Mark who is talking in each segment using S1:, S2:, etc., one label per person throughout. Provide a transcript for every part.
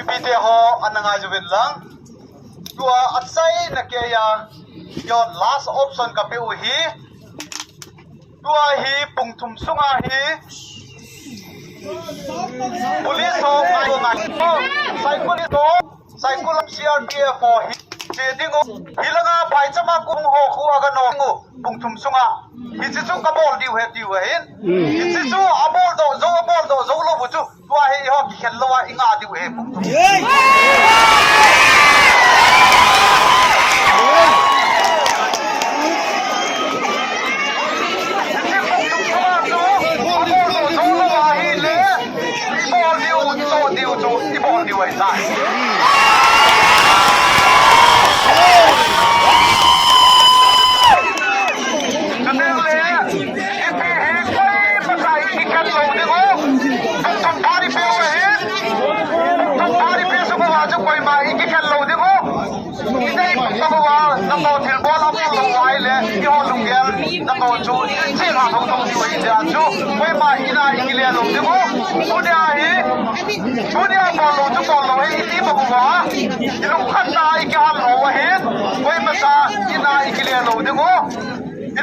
S1: พี่เดียฮออันนั้นไงจะเป็นหลังตัวอัดไซนักเกียร์ยอด last option กับเปอุฮีตัวฮีปุ่งทุ่มสุงอาฮีpolice โฮไงตัวไงไซคุลิโตไซคุลัม CRPF ฮอฮีเจดิงูฮีละงาไปจะมากุงฮอคัวกันนงูปุ่งทุ่มสุงอาฮิจิจูกับบอลดิวเฮดิวเห็นฮิจิจูอับบอลโตโจบอลโตโจโลบุจูตัวฮีฮอกิเขลว่าอิงอาดิวเฮปุ่งทุ่มดีไว้ได้จะเดินเลยที่เห็นไปภาษาอีกกันลงดิโก้ทำพาริเปย์เห็นทำพาริเปย์สุขภาพจะไปมาอีกกันลงดิโก้อีได้ตัวว่าน้ำมันถึงบอลเอาไปลงไว้เลยที่ห้องลุงเกลน้ำมันจูเชี่ยหาทงดีไว้เดียวจูไปมาอีน่าอีกเลี้ยลงดิโก้ตัวเดียวฮีตัวเดียวบอลลงจุดบอลลงให้ที่บอกว่าลูกขันนาอีกอันลงเห็นไปภาษาอีน่าอีกเลี้ยลงดิโก้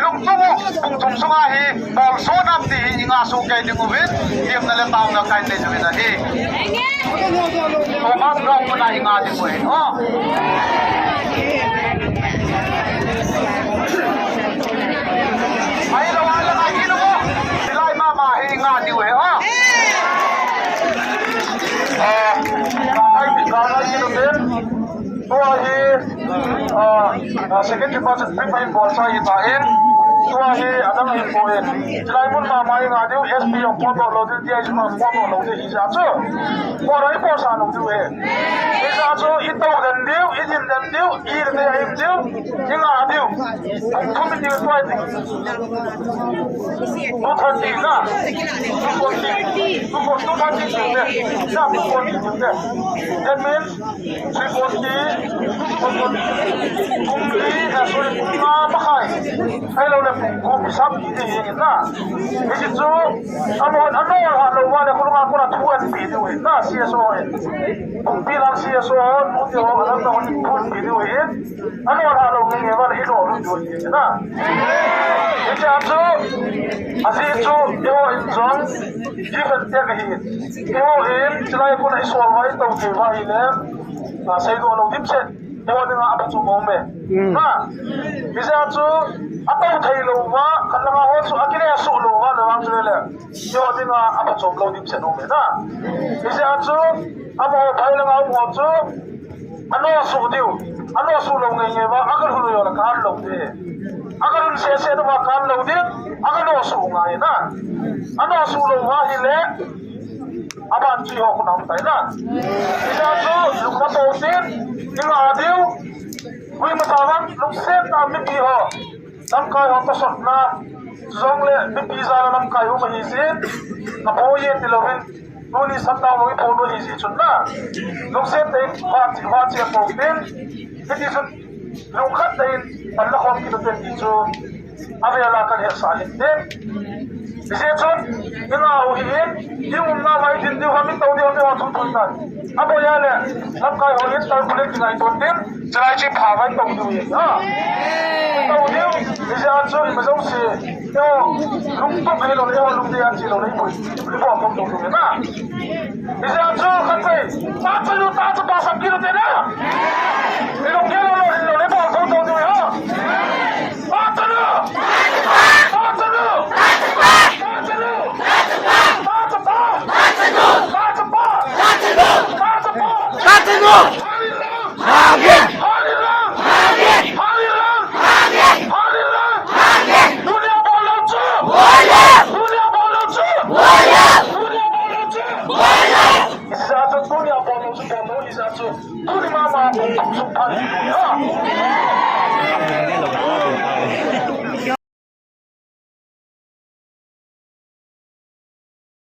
S1: ลุงตุ้งปุ่งทุ่มสงาฮีบอลโซนับดีอิงาสุกัยดิโก้เวนเทียมนั่นแหละตาวนักการเตะจุดนั้นฮีโอ้มาสเราคนไหนอิงาดิโก้เอ๋อไอ้เราอะไรกันกินโก้สิไลมามาอิงาดิโก้เอ๋อไอ้ที่การอะไรกินโก้ตัวฮีsecond deposit pre-fine ball sa itainตัวฮีadam hin poin jilai mun ma mai nga deu sp of photo lo de dia ma photo lo de isa chu porai po sa lo de isa chu ito dan deu idin dan deu ir de ai deu inga deu thum de twai de no thati na to thati de sa ko de that means ให้เราเนี่ยกูพิชับดีเห็นนะไม่ใช่จู่อันนู้นเราว่าเนี่ยคุณลุงคุณทวนปีดูเห็นนะเสียโซ่เห็นผมปีหลังเสียโซ่ผมเดี๋ยวอันนั้นต้องทวนปีดูเห็นอันนู้นเราเงี้ยว่าให้เราดูเห็นนะไม่ใช่จู่อาศัยจู่เดี๋ยวอินซังยี่สิบเอ็ดกันเห็นเดี๋ยวเห็นจะไล่คนไอ้โซ่ไว้ต้องเก็บไว้เนี่ยใส่ตัวเราดิบเสร็จเดี๋ยวเนี่ยอาจจะจู่มองไปนะไม่ใช่จู่อัตโตไทยโลวะขันละมาหัวสุอากิเลสโซโลวะระวังจุเลยเดี๋ยวเนี่ยอาจจะจู่เราดิบเสร็จมองไปนะไม่ใช่จู่อาโมไทยละมาหัวจู่อันนู้นสู้เดียวอันนู้นสู้ลงเงี้ยวะอาการหุ่นยนต์การลงดีอาการหุ่นเสียตัวการลงดีอาการนู้นสู้ง่ายนะอันนู้นสู้ลงวะฮิเล่อาบันจีฮอกน้ำไตนะไม่ใช่จู่ลูกมาโตเสียยิ่งอาเดียววิ่งมาตามลูกเสียตามไม่ปีฮอน้ำกายฮอกก็สดนะจงเลยไม่ปีจาระน้ำกายฮอกมาหิเสียกับพ่อเย็นที่เราเห็นนู่นนี่สัตว์ดาวไม่พอนู่นหิสิชุนนะลูกเสียเต็มว่าเจียปกเต็มที่สุดลูกขัดเต็มอันละคนกินเต็มที่สุดอะไรอะไรกันเหตุสาเหตุเต็มไม่ใช่ชุดยังเอาหินยิ่งมันน่าไว้ดินเดียวมันโตเดียวไม่ว่าทุกคนนั่นอาบอยาเนี่ยน้ำกายหอยตอนคุณเล็กยังไงตัวเต็มจะไล่ชิบหาไว้ตรงดูอีกอ่ะโตเดียวไม่ใช่ชุดไม่ต้องเสียเดี๋ยวลุงต้องให้เราเดี๋ยวลุงเดียร์จีเราเลยไปไม่บอกตรงดูเลยนะไม่ใช่ชุดขัดไปตาจะอยู่ตาจะปาสักกิโลเต็มนะไอ้ลุงเดียร์เราเลยบอกตรงดูเลยอ่ะตาจะอยู่ตาจะอยู่
S2: Ini